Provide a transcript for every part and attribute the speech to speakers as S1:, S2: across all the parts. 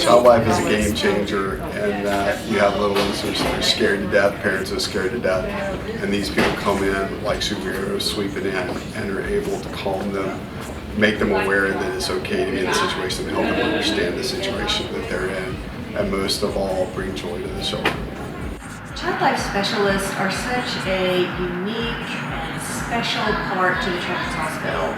S1: Child Life is a game changer, and that you have little ones who are scared to death, parents are scared to death, and these people come in like superheroes sweeping in and are able to calm them, make them aware that it's okay to be in a situation, and help them understand the situation that they're in, and most of all, bring joy to the children.
S2: Child Life Specialists are such a unique and special part to the Children's Hospital.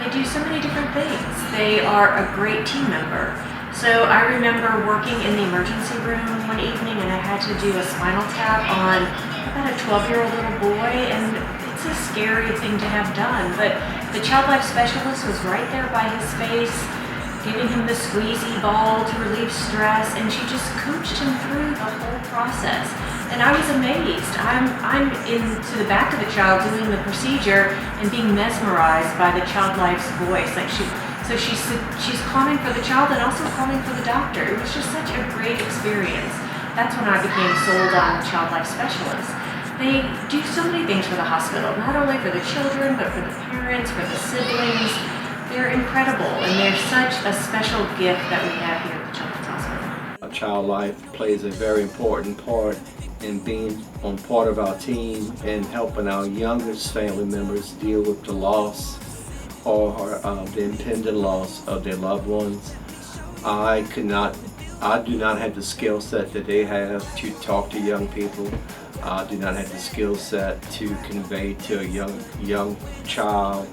S2: They do so many different things. They are a great team member. So I remember working in the emergency room one evening, and I had to do a spinal tap on about a 12-year-old little boy, and it's a scary thing to have done. But the Child Life Specialist was right there by his face, giving him the squeezy ball to relieve stress, and she just coached him through the whole process. And I was amazed. I'm into the back of the child doing the procedure and being mesmerized by the Child Life's voice. Like she's calming for the child and also calming for the doctor. It was just such a great experience. That's when I became sold on Child Life Specialists. They do so many things for the hospital, not only for the children, but for the parents, for the siblings. They're incredible, and they're such a special gift that we have here at the Children's Hospital.
S3: Child Life plays a very important part in being on part of our team and helping our youngest family members deal with the loss or the impending loss of their loved ones. I do not have the skill set that they have to talk to young people. I do not have the skill set to convey to a young child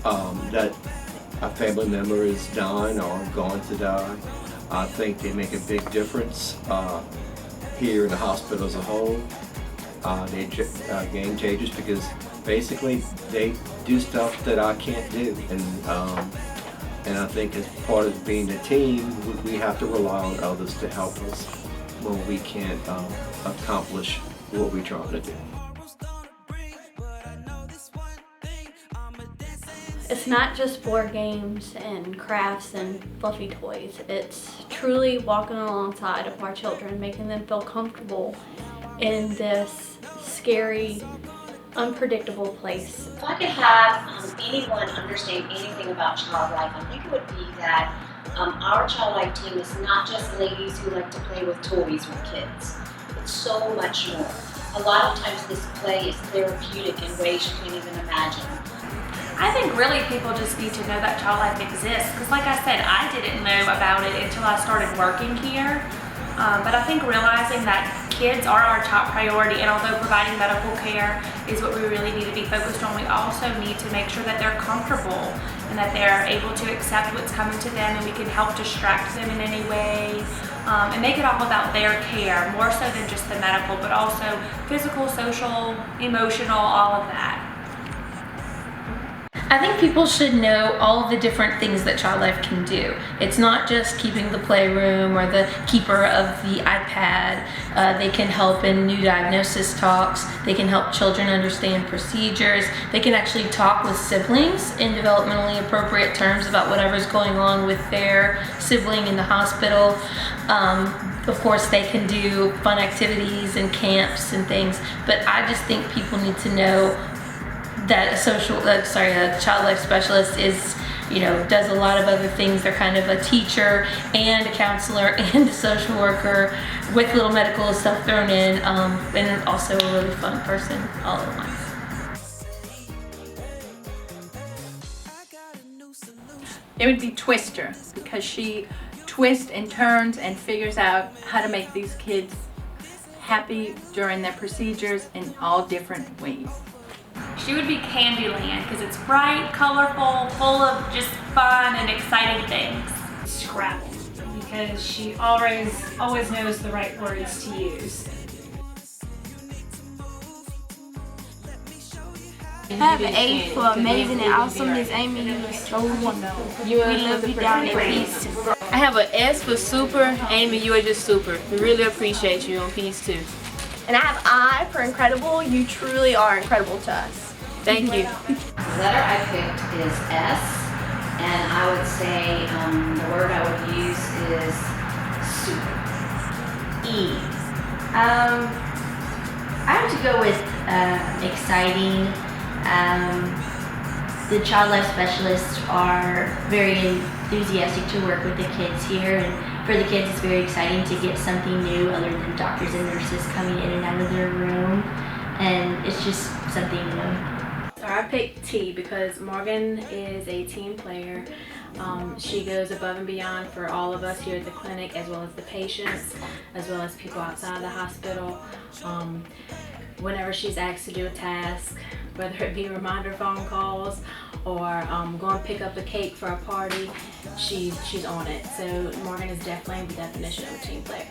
S3: that a family member is dying or going to die. I think they make a big difference here in the hospital as a whole. They're game changers because basically they do stuff that I can't do, and I think as part of being a team, we have to rely on others to help us when we can't accomplish what we're trying to do.
S4: It's not just board games and crafts and fluffy toys. It's truly walking alongside of our children, making them feel comfortable in this scary, unpredictable place.
S5: If I could have anyone understand anything about Child Life, I think it would be that our Child Life team is not just ladies who like to play with toys with kids. It's so much more. A lot of times this play is therapeutic in ways you can't even imagine.
S6: I think really people just need to know that Child Life exists, because like I said, I didn't know about it until I started working here. But I think realizing that kids are our top priority, and although providing medical care is what we really need to be focused on, we also need to make sure that they're comfortable and that they're able to accept what's coming to them, and we can help distract them in any way and make it all about their care, more so than just the medical, but also physical, social, emotional, all of that.
S7: I think people should know all of the different things that Child Life can do. It's not just keeping the playroom or the keeper of the iPad. They can help in new diagnosis talks. They can help children understand procedures. They can actually talk with siblings in developmentally appropriate terms about whatever's going on with their sibling in the hospital. Of course, they can do fun activities and camps and things, but I just think people need to know that a Child Life Specialist does a lot of other things. They're kind of a teacher and a counselor and a social worker with little medical stuff thrown in, and also a really fun person all at once.
S8: It would be Twister, because she twists and turns and figures out how to make these kids happy during their procedures in all different ways.
S6: She would be Candyland, because it's bright, colorful, full of just fun and exciting things.
S9: Scrabble, because she always knows the right words to use.
S10: I have an A for amazing and awesome. Miss Amy, you are so wonderful. We love you down at Peace.
S11: I have an S for super. Amy, you are just super. We really appreciate you on Peace too.
S10: And I have I for incredible. You truly are incredible to us.
S11: Thank you.
S5: The letter I picked is S, and I would say the word I would use is super.
S2: E. I have to go with exciting. The Child Life Specialists are very enthusiastic to work with the kids here and
S12: For the kids, it's very exciting to get something new other than doctors and nurses coming in and out of their room, and it's just something new.
S13: So I picked T because Morgan is a team player. She goes above and beyond for all of us here at the clinic, as well as the patients, as well as people outside the hospital. Whenever she's asked to do a task, whether it be reminder phone calls or go and pick up a cake for a party, she's on it. So Morgan is definitely the definition of a team player.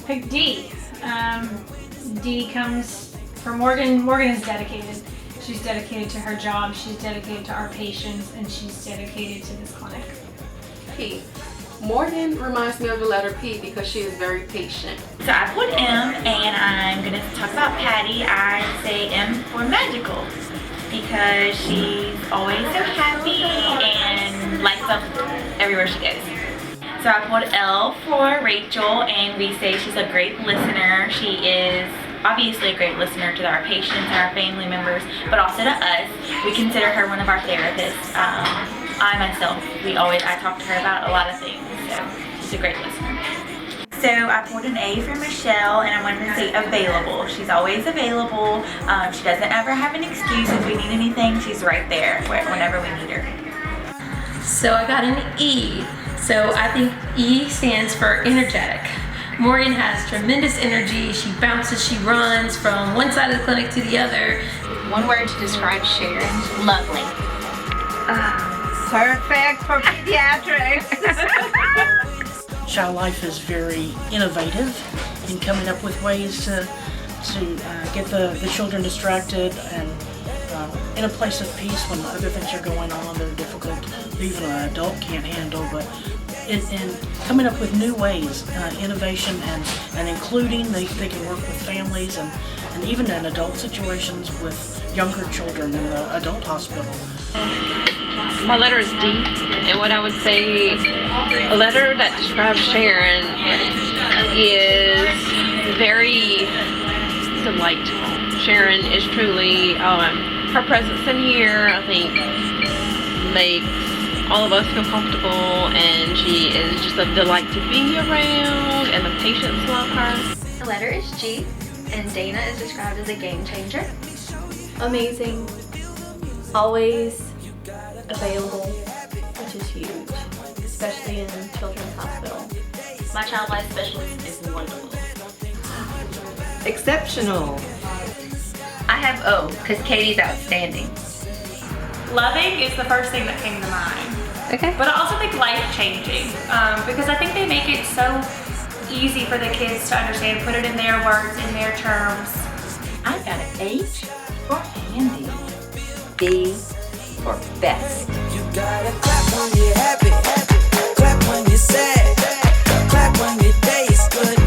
S9: Pick D. D comes for Morgan. Morgan is dedicated. She's dedicated to her job, she's dedicated to our patients, and she's dedicated to this clinic.
S11: P. Morgan reminds me of the letter P because she is very patient.
S14: So I put M, and I'm going to talk about Patty. I say M for magical because she's always so happy and lights up everywhere she goes. So I put L for Rachel, and we say she's a great listener. She is obviously a great listener to our patients and our family members, but also to us. We consider her one of our therapists. I myself, I talk to her about a lot of things, so she's a great listener. So I pulled an A for Michelle, and I wanted to say available. She's always available. She doesn't ever have an excuse. If we need anything, she's right there whenever we need her.
S7: So I got an E. So I think E stands for energetic. Morgan has tremendous energy. She bounces, she runs from one side of the clinic to the other.
S15: One word to describe Sharon: lovely.
S16: Perfect for pediatrics.
S17: Child Life is very innovative in coming up with ways to get the children distracted and in a place of peace when other things are going on that are difficult, that even an adult can't handle. But in coming up with new ways, innovation and including, they can work with families and even in adult situations with younger children in the adult hospital.
S18: My letter is D, and what I would say, a letter that describes Sharon is very delightful. Sharon is truly, her presence in here, I think, makes all of us feel comfortable, and she is just a delight to be around, and the patients love her.
S19: The letter is G, and Dana is described as a game changer.
S4: Amazing, always available, which is huge, especially in Children's Hospital.
S12: My child life specialist is wonderful.
S20: Exceptional. I have O, because Katie's outstanding.
S6: Loving is the first thing that came to mind.
S20: Okay.
S6: But I also think life-changing, because I think they make it so easy for the kids to understand, put it in their words, in their terms.
S15: I got an H for handy. B for best.
S21: You gotta clap when you're happy, clap when you're sad, clap when your day is good.